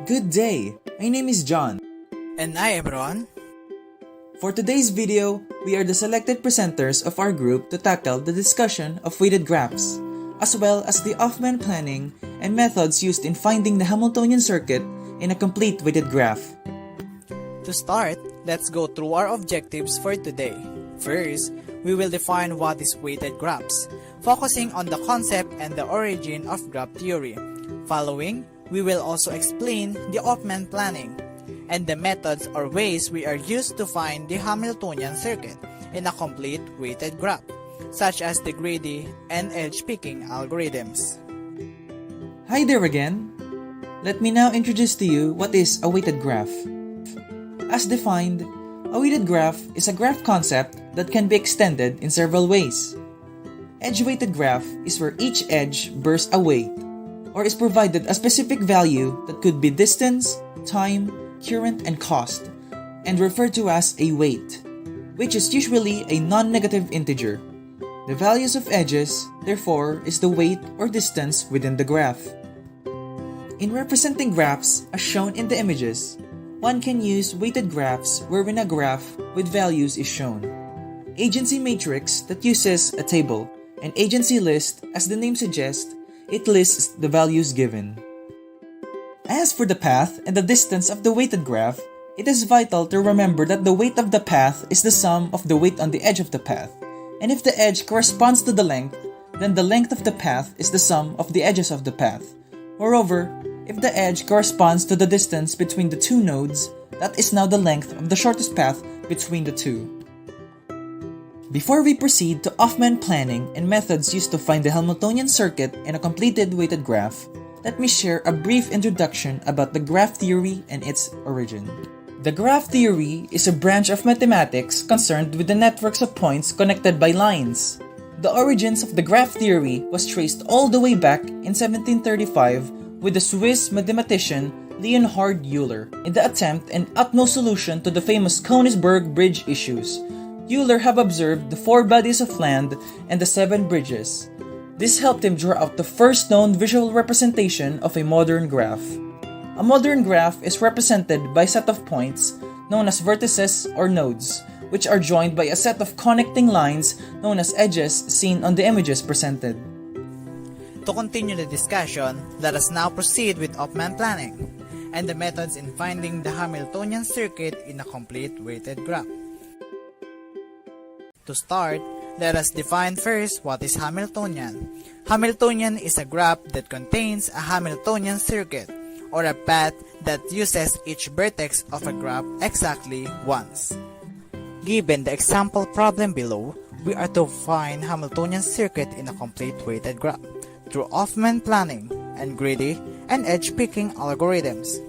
Good day! My name is John. And I am Ron. For today's video, we are the selected presenters of our group to tackle the discussion of weighted graphs, as well as the Hoffman planning and methods used in finding the Hamiltonian circuit in a complete weighted graph. To start, let's go through our objectives for today. First, we will define what is weighted graphs, focusing on the concept and the origin of graph theory. Following, we will also explain the Hoffman planning and the methods or ways we are used to find the Hamiltonian circuit in a complete weighted graph, such as the greedy and edge-picking algorithms. Hi there again! Let me now introduce to you what is a weighted graph. As defined, a weighted graph is a graph concept that can be extended in several ways. Edge-weighted graph is where each edge bears a weight, or is provided a specific value that could be distance, time, current, and cost, and referred to as a weight, which is usually a non-negative integer. The values of edges, therefore, is the weight or distance within the graph. In representing graphs as shown in the images, one can use weighted graphs wherein a graph with values is shown. Agency matrix that uses a table, and agency list, as the name suggests, it lists the values given. As for the path and the distance of the weighted graph, it is vital to remember that the weight of the path is the sum of the weight on the edge of the path, and if the edge corresponds to the length, then the length of the path is the sum of the edges of the path. Moreover, if the edge corresponds to the distance between the two nodes, that is now the length of the shortest path between the two. Before we proceed to Hoffman planning and methods used to find the Hamiltonian circuit in a completed weighted graph, let me share a brief introduction about the graph theory and its origin. The graph theory is a branch of mathematics concerned with the networks of points connected by lines. The origins of the graph theory was traced all the way back in 1735 with the Swiss mathematician Leonhard Euler in the attempt and utmost solution to the famous Königsberg Bridge issues. Euler have observed the 4 bodies of land and the 7 bridges. This helped him draw out the first known visual representation of a modern graph. A modern graph is represented by a set of points known as vertices or nodes, which are joined by a set of connecting lines known as edges seen on the images presented. To continue the discussion, let us now proceed with Hoffman planning and the methods in finding the Hamiltonian circuit in a complete weighted graph. To start, let us define first what is Hamiltonian. Hamiltonian is a graph that contains a Hamiltonian circuit, or a path that uses each vertex of a graph exactly once. Given the example problem below, we are to find Hamiltonian circuit in a complete weighted graph through Hoffman planning and greedy and edge-picking algorithms.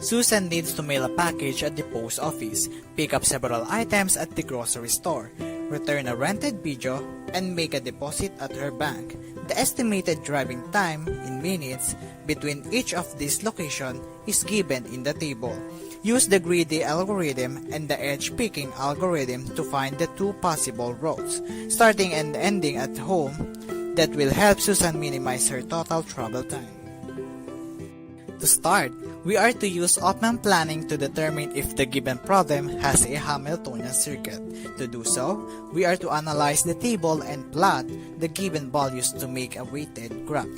Susan needs to mail a package at the post office, pick up several items at the grocery store, return a rented video, and make a deposit at her bank. The estimated driving time in minutes between each of these locations is given in the table. Use the greedy algorithm and the edge-picking algorithm to find the 2 possible routes, starting and ending at home, that will help Susan minimize her total travel time. To start, we are to use Hoffman planning to determine if the given problem has a Hamiltonian circuit. To do so, we are to analyze the table and plot the given values to make a weighted graph.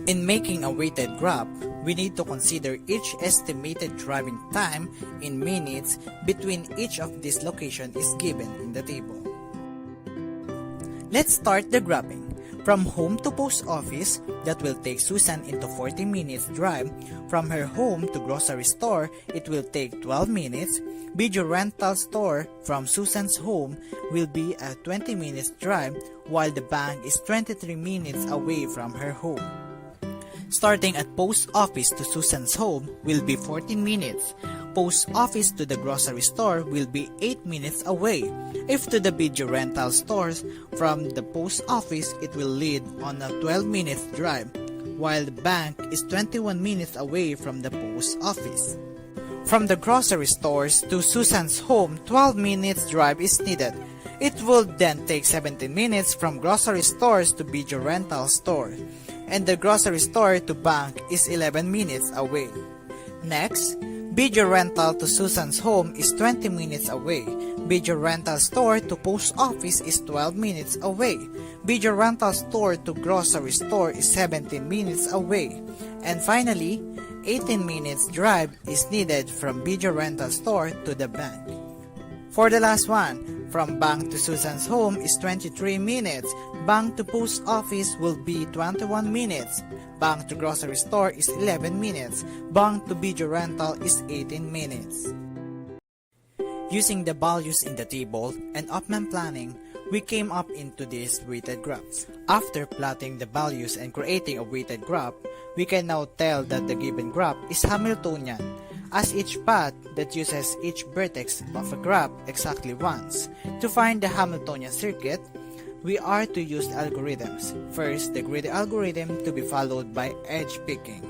In making a weighted graph, we need to consider each estimated driving time in minutes between each of these locations is given in the table. Let's start the graphing. From home to post office, that will take Susan into 40 minutes drive. From her home to grocery store, it will take 12 minutes. Video rental store from Susan's home will be a 20 minutes drive, while the bank is 23 minutes away from her home. Starting at post office to Susan's home will be 14 minutes. Post office to the grocery store will be 8 minutes away. If to the video rental stores from the post office, it will lead on a 12 minutes drive, while the bank is 21 minutes away from the post office. From the grocery stores to Susan's home, 12 minutes drive is needed. It will then take 17 minutes from grocery stores to video rental store. and the grocery store to bank is 11 minutes away. Next, video rental to Susan's home is 20 minutes away. Video rental store to post office is 12 minutes away. Video rental store to grocery store is 17 minutes away. And finally, 18 minutes drive is needed from video rental store to the bank. For the last one, from bank to Susan's home is 23 minutes. Bank to post office will be 21 minutes. Bank to grocery store is 11 minutes. Bank to video rental is 18 minutes. Using the values in the table and Upman planning, we came up into these weighted graphs. After plotting the values and creating a weighted graph, we can now tell that the given graph is Hamiltonian, as each path that uses each vertex of a graph exactly once. To find the Hamiltonian circuit, we are to use algorithms. First, the greedy algorithm to be followed by edge picking.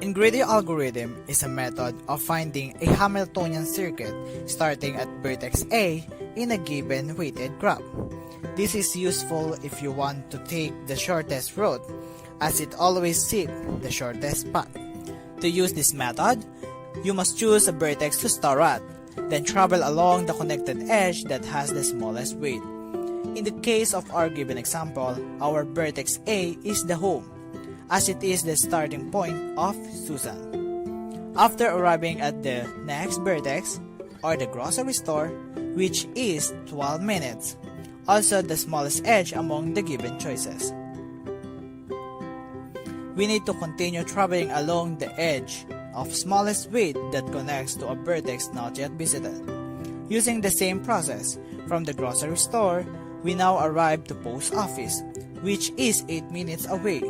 In greedy algorithm is a method of finding a Hamiltonian circuit starting at vertex A in a given weighted graph. This is useful if you want to take the shortest route, as it always seeks the shortest path. To use this method, you must choose a vertex to start at, then travel along the connected edge that has the smallest weight. In the case of our given example, our vertex A is the home, as it is the starting point of Susan. After arriving at the next vertex, or the grocery store, which is 12 minutes, also the smallest edge among the given choices. We need to continue traveling along the edge of smallest weight that connects to a vertex not yet visited. Using the same process, from the grocery store, we now arrive to post office, which is 8 minutes away.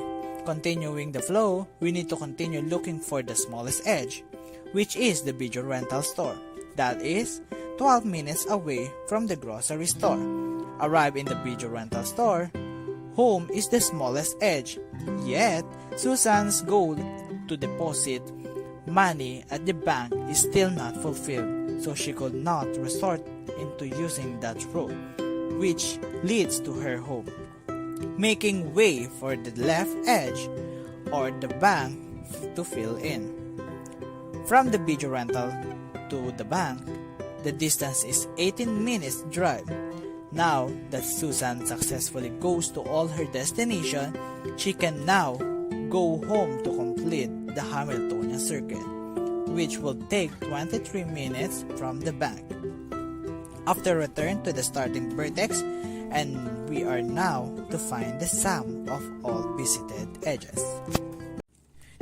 Continuing the flow, we need to continue looking for the smallest edge, which is the video rental store, that is 12 minutes away from the grocery store. Arrive in the video rental store, home is the smallest edge, yet Susan's goal to deposit money at the bank is still not fulfilled, so she could not resort into using that road, which leads to her home, making way for the left edge or the bank to fill in. From the video rental to the bank, the distance is 18 minutes drive. Now that Susan successfully goes to all her destination, she can now go home to complete the Hamiltonian circuit, which will take 23 minutes from the bank. After return to the starting vertex, and we are now to find the sum of all visited edges.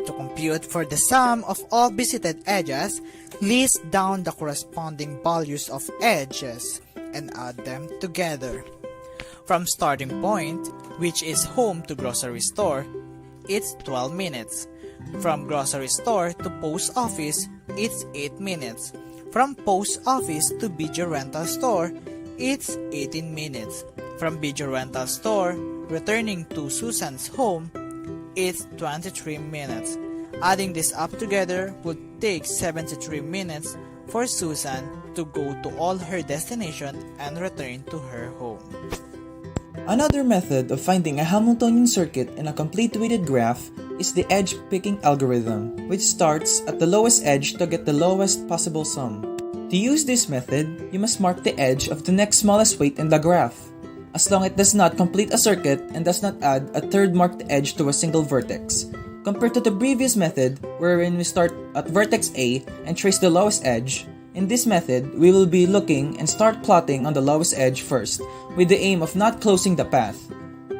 To compute for the sum of all visited edges, list down the corresponding values of edges and add them together. From starting point, which is home to grocery store, it's 12 minutes. From grocery store to post office, it's 8 minutes. From post office to video rental store, it's 18 minutes. From video rental store, returning to Susan's home, it's 23 minutes. Adding this up together would take 73 minutes for Susan to go to all her destination and return to her home. Another method of finding a Hamiltonian circuit in a complete weighted graph is the edge-picking algorithm, which starts at the lowest edge to get the lowest possible sum. To use this method, you must mark the edge of the next smallest weight in the graph, as long as it does not complete a circuit and does not add a third marked edge to a single vertex. Compared to the previous method, wherein we start at vertex A and trace the lowest edge, in this method, we will be looking and start plotting on the lowest edge first, with the aim of not closing the path.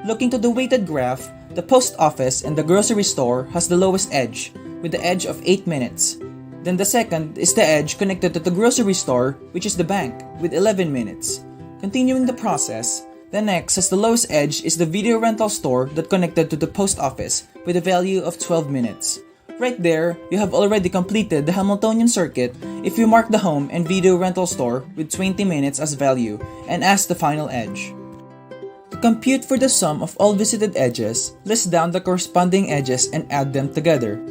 Looking to the weighted graph, the post office and the grocery store has the lowest edge, with the edge of 8 minutes. Then the second is the edge connected to the grocery store, which is the bank, with 11 minutes. Continuing the process, the next as the lowest edge is the video rental store that connected to the post office, with a value of 12 minutes. Right there, you have already completed the Hamiltonian circuit if you mark the home and video rental store with 20 minutes as value and as the final edge. To compute for the sum of all visited edges, list down the corresponding edges and add them together.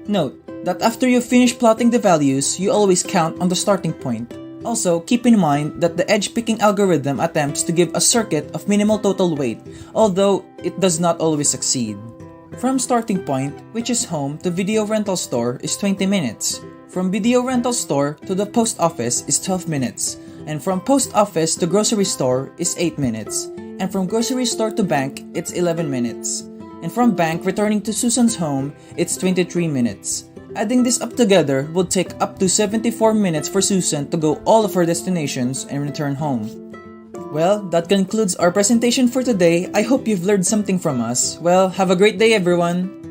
Note that after you finish plotting the values, you always count on the starting point. Also, keep in mind that the edge-picking algorithm attempts to give a circuit of minimal total weight, although it does not always succeed. From starting point, which is home, to video rental store is 20 minutes. From video rental store to the post office is 12 minutes. And from post office to grocery store is 8 minutes. And from grocery store to bank, it's 11 minutes. And from bank returning to Susan's home, it's 23 minutes. Adding this up together would take up to 74 minutes for Susan to go all of her destinations and return home. Well, that concludes our presentation for today. I hope you've learned something from us. Well, have a great day everyone!